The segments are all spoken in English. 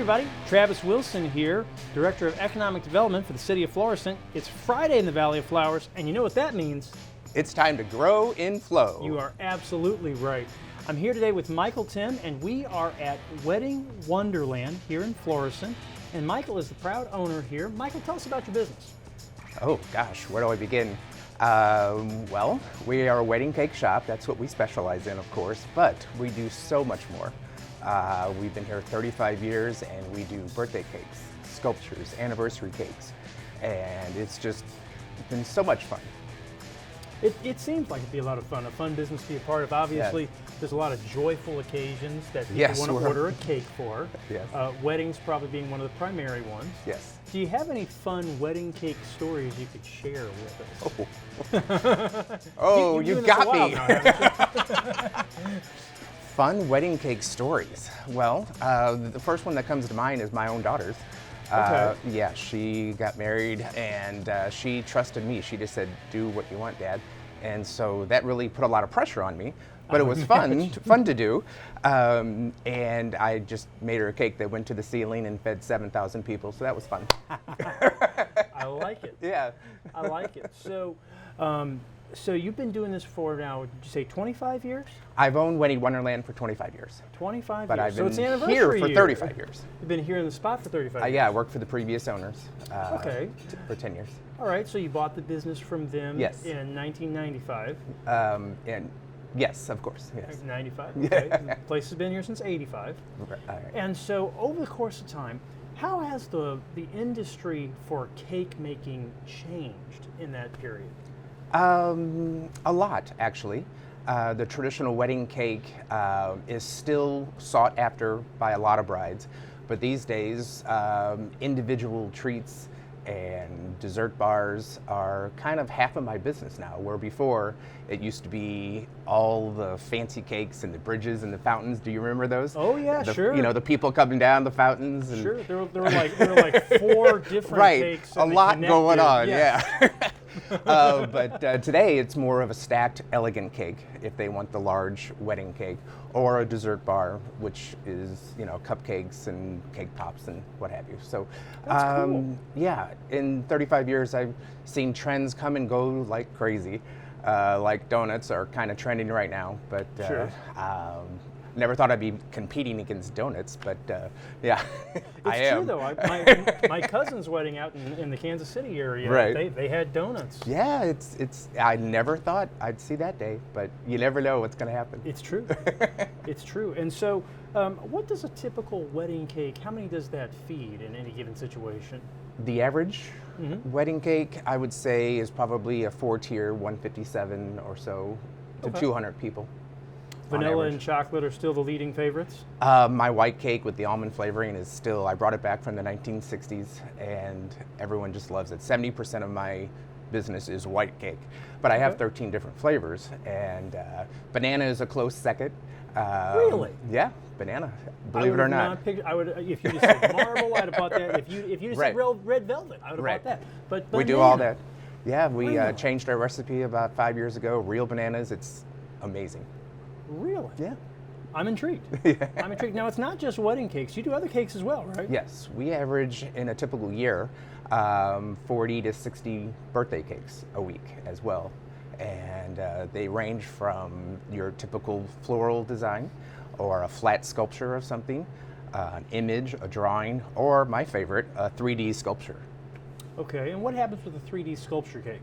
everybody. Travis Wilson here, Director of Economic Development for the City of Florissant. It's Friday in the Valley of Flowers, and you know what that means. It's time to grow in flow. You are absolutely right. I'm here today with Michael Tim, and we are at Wedding Wonderland here in Florissant. And Michael is the proud owner here. Michael, tell us about your business. Oh gosh, where do I begin? Well, we are a wedding cake shop. That's what we specialize in, of course, but we do so much more. We've been here 35 years and we do birthday cakes, sculptures, anniversary cakes, and it's just been so much fun. It seems like it'd be a lot of fun, a fun business to be a part of. Obviously, yes. There's a lot of joyful occasions that people yes, want to order a cake for. Yes. Weddings probably being one of the primary ones. Yes. Do you have any fun wedding cake stories you could share with us? Oh, you got me. Now, haven't you? Fun wedding cake stories. Well, the first one that comes to mind is my own daughter's. Okay. Yeah, she got married and she trusted me. She just said, "Do what you want, Dad." And so that really put a lot of pressure on me, but it was fun to do. And I just made her a cake that went to the ceiling and fed 7,000 people, so that was fun. I like it. Yeah. I like it. So, so you've been doing this for now, did you say 25 years? I've owned Wedding Wonderland for 25 years. 25 but years. I've So been it's the anniversary here for year. 35 years. You've been here in the spot for 35 years? Yeah, I worked for the previous owners Okay. for 10 years. All right, so you bought the business from them Yes. in 1995. And yes, of course, yes. 95, okay. The place has been here since 85. Right. And so over the course of time, how has the industry for cake making changed in that period? A lot, actually. The traditional wedding cake is still sought after by a lot of brides, but these days, individual treats and dessert bars are kind of half of my business now, where before it used to be all the fancy cakes and the bridges and the fountains. Do you remember those? Oh yeah, sure. You know, the people coming down the fountains. And sure, there were like four different right, cakes. a lot going on, yes. yeah. But today it's more of a stacked, elegant cake if they want the large wedding cake, or a dessert bar, which is, you know, cupcakes and cake pops and what have you. So, That's cool. Yeah, in 35 years I've seen trends come and go like crazy. Like donuts are kind of trending right now, but Sure. never thought I'd be competing against donuts, but yeah, I It's am. true though. My cousin's wedding out in the Kansas City area. Right. They had donuts. Yeah, it's. I never thought I'd see that day, but you never know what's going to happen. It's true. It's true. And so, what does a typical wedding cake? How many does that feed in any given situation? The average Mm-hmm. wedding cake, I would say, is probably a 4-tier, 157 or so to Okay. 200 people. on Vanilla average. and chocolate are still the leading favorites. My white cake with the almond flavoring is still, I brought it back from the 1960s and everyone just loves it. 70% of my business is white cake, but I have Okay. 13 different flavors, and banana is a close second. Really? Yeah, banana, believe it I or not. I would, if you just said marble, I'd have bought that. If you just Right. said red velvet, I would have Right. bought that. But We do all banana, that. Yeah, we Really? changed our recipe about 5 years ago. Real bananas, it's amazing. Really? Yeah. I'm intrigued. Yeah. I'm intrigued. Now, it's not just wedding cakes. You do other cakes as well, right? Yes, we average in a typical year 40 to 60 birthday cakes a week as well. And they range from your typical floral design or a flat sculpture of something, an image, a drawing, or my favorite, a 3D sculpture. Okay, and what happens with the 3D sculpture cake?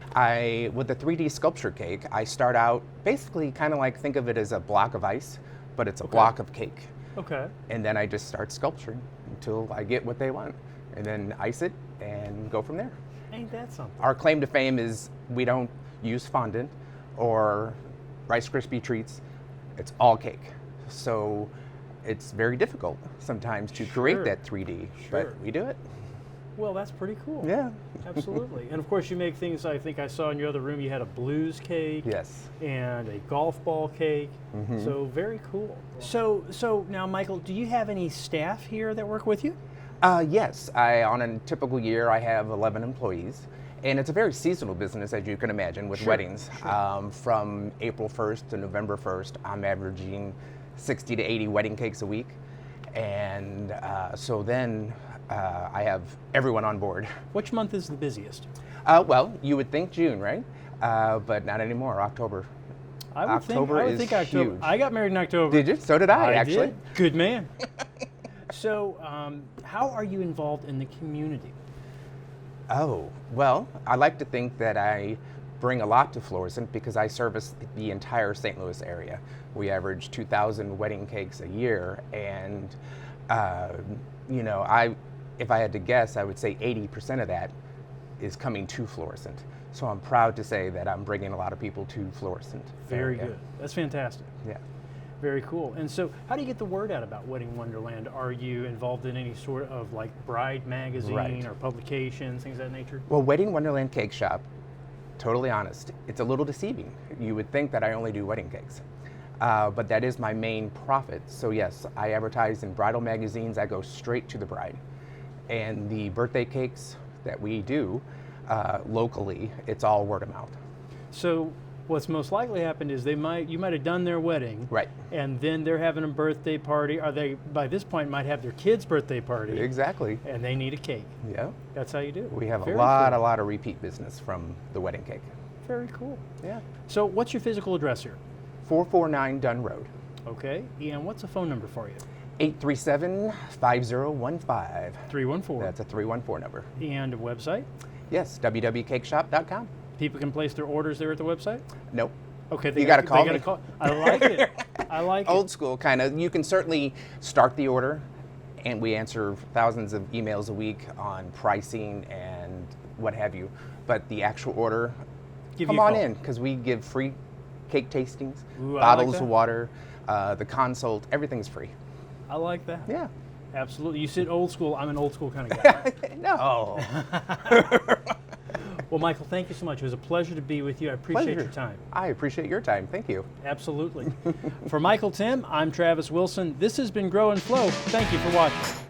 With the 3D sculpture cake, I start out basically kind of like, think of it as a block of ice, but it's a block of cake. Okay. And then I just start sculpturing until I get what they want, and then ice it and go from there. Ain't that something? Our claim to fame is we don't use fondant or Rice Krispie treats. It's all cake. So it's very difficult sometimes to create Sure. that 3D, Sure. but we do it. Well, that's pretty cool. Yeah. Absolutely. And of course, you make things, I think I saw in your other room, you had a blues cake. Yes. And a golf ball cake. Mhm. So very cool. So now, Michael, do you have any staff here that work with you? Yes. On a typical year, I have 11 employees. And it's a very seasonal business, as you can imagine, with Sure, weddings. sure. From April 1st to November 1st, I'm averaging 60 to 80 wedding cakes a week. And so then I have everyone on board. Which month is the busiest? Well, you would think June, right? But not anymore, October. I would think October. Huge. I got married in October. Did you? So did I actually. Did. Good man. So, how are you involved in the community? Oh, well, I like to think that I bring a lot to Florissant because I service the entire St. Louis area. We average 2,000 wedding cakes a year, and you know, if I had to guess, I would say 80% of that is coming to Florissant. So I'm proud to say that I'm bringing a lot of people to Florissant. Very good. That's fantastic. Yeah. Very cool. And so, how do you get the word out about Wedding Wonderland? Are you involved in any sort of like bride magazine or publications, things of that nature? Well, Wedding Wonderland Cake Shop, totally honest, it's a little deceiving. You would think that I only do wedding cakes, but that is my main profit. So yes, I advertise in bridal magazines. I go straight to the bride. And the birthday cakes that we do locally, it's all word of mouth. So what's most likely happened is you might have done their wedding, right? And then they're having a birthday party, or they by this point might have their kid's birthday party. Exactly. And they need a cake. Yeah. That's how you do it. We have Very a lot of repeat business from the wedding cake. Very cool. Yeah. So what's your physical address here? 449 Dunn Road. Okay. And what's a phone number for you? 837-5015. 314. That's a 314 number. And a website? Yes, www.cakeshop.com. People can place their orders there at the website? Nope. Okay, You got to call me. I like it. I like Old it. school, kind of. You can certainly start the order, and we answer thousands of emails a week on pricing and what have you. But the actual order, come on in, because we give free cake tastings, bottles of water, the consult, everything's free. I like that. Yeah. Absolutely. You said old school. I'm an old school kind of guy. No. Well, Michael, thank you so much. It was a pleasure to be with you. I appreciate your time. I appreciate your time. Thank you. Absolutely. For Michael Tim, I'm Travis Wilson. This has been Grow and Flow. Thank you for watching.